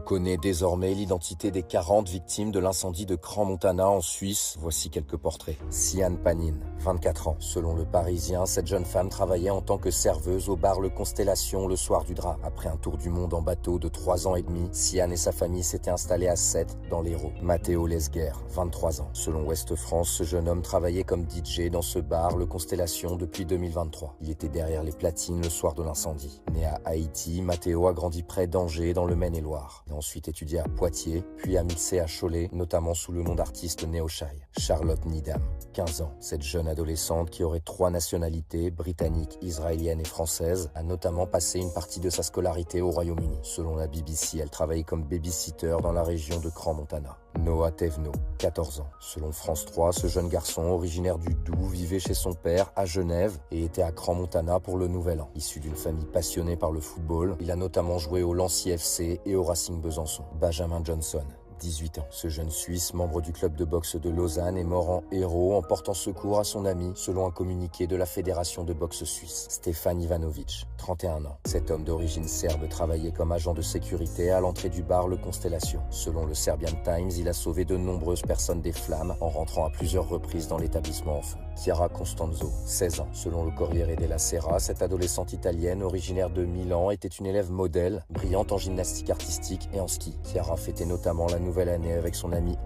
connaît désormais l'identité des 40 victimes de l'incendie de Crans-Montana en Suisse. Voici quelques portraits. Sian Panin, 24 ans. Selon Le Parisien, cette jeune femme travaillait en tant que serveuse au bar Le Constellation le soir du drame. Après un tour du monde en bateau de 3 ans et demi, Sian et sa famille s'étaient installés à Sète, dans l'Hérault. Matteo Lesguer, 23 ans. Selon Ouest France, ce jeune homme travaillait comme DJ dans ce bar Le Constellation depuis 2023. Il était derrière les platines le soir de l'incendie. Né à Haïti, Matteo a grandi près d'Angers, dans le Maine-et-Loire. Il a ensuite étudié à Poitiers, puis a mixé à Cholet, notamment sous le nom d'artiste Neoshai. Charlotte Needham, 15 ans. Cette jeune adolescente qui aurait 3 nationalités, britannique, israélienne et française, a notamment passé une partie de sa scolarité au Royaume-Uni. Selon la BBC, elle travaillait comme babysitter dans la région de Crans-Montana. Noah Thévenot, 14 ans. Selon France 3, ce jeune garçon, originaire du Doubs, vivait chez son père à Genève et était à Crans-Montana pour le Nouvel An. Issu d'une famille passionnée par le football, il a notamment joué au Lancy FC et au Racing Besançon. Benjamin Johnson, 18 ans. Ce jeune Suisse, membre du club de boxe de Lausanne, est mort en héros en portant secours à son ami, selon un communiqué de la Fédération de boxe suisse. Stefan Ivanovic, 31 ans. Cet homme d'origine serbe travaillait comme agent de sécurité à l'entrée du bar Le Constellation. Selon le Serbian Times, il a sauvé de nombreuses personnes des flammes en rentrant à plusieurs reprises dans l'établissement en feu. Chiara Costanzo, 16 ans. Selon le Corriere della Sera, cette adolescente italienne, originaire de Milan, était une élève modèle, brillante en gymnastique artistique et en ski. Chiara fêtait notamment la nouvelle année avec son ami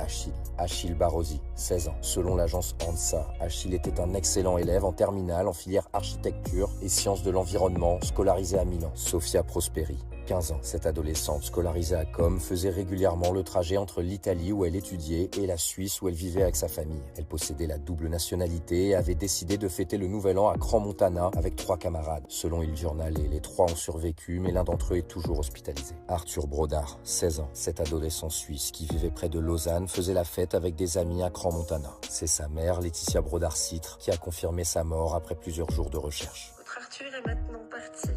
Achille Barrosi, 16 ans. Selon l'agence ANSA, Achille était un excellent élève en terminale en filière architecture et sciences de l'environnement, scolarisé à Milan. Sofia Prosperi, 15 ans. Cette adolescente scolarisée à Com faisait régulièrement le trajet entre l'Italie où elle étudiait et la Suisse où elle vivait avec sa famille. Elle possédait la double nationalité et avait décidé de fêter le Nouvel An à Crans-Montana avec 3 camarades. Selon Il Journal, les 3 ont survécu, mais l'un d'entre eux est toujours hospitalisé. Arthur Brodard, 16 ans. Cet adolescent suisse qui vivait près de Lausanne faisait la fête avec des amis à Crans-Montana. C'est sa mère, Laetitia Brodard-Citre, qui a confirmé sa mort après plusieurs jours de recherche. Votre Arthur est maintenant parti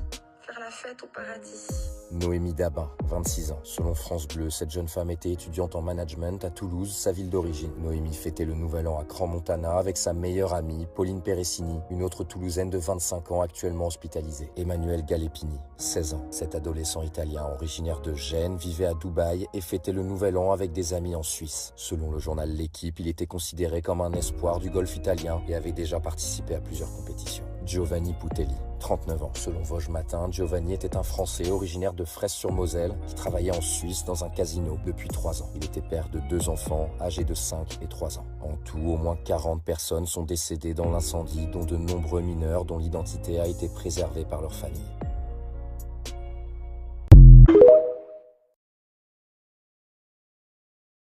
faire la fête au paradis. Noémie Dabin, 26 ans. Selon France Bleu, cette jeune femme était étudiante en management à Toulouse, sa ville d'origine. Noémie fêtait le Nouvel An à Crans-Montana avec sa meilleure amie, Pauline Peressini, une autre Toulousaine de 25 ans actuellement hospitalisée. Emmanuel Galepini, 16 ans. Cet adolescent italien originaire de Gênes vivait à Dubaï et fêtait le Nouvel An avec des amis en Suisse. Selon le journal L'Équipe, il était considéré comme un espoir du golfe italien et avait déjà participé à plusieurs compétitions. Giovanni Putelli, 39 ans. Selon Vosges Matin, Giovanni était un Français originaire de Fraisse-sur-Moselle qui travaillait en Suisse dans un casino depuis 3 ans. Il était père de 2 enfants âgés de 5 et 3 ans. En tout, au moins 40 personnes sont décédées dans l'incendie, dont de nombreux mineurs dont l'identité a été préservée par leur famille.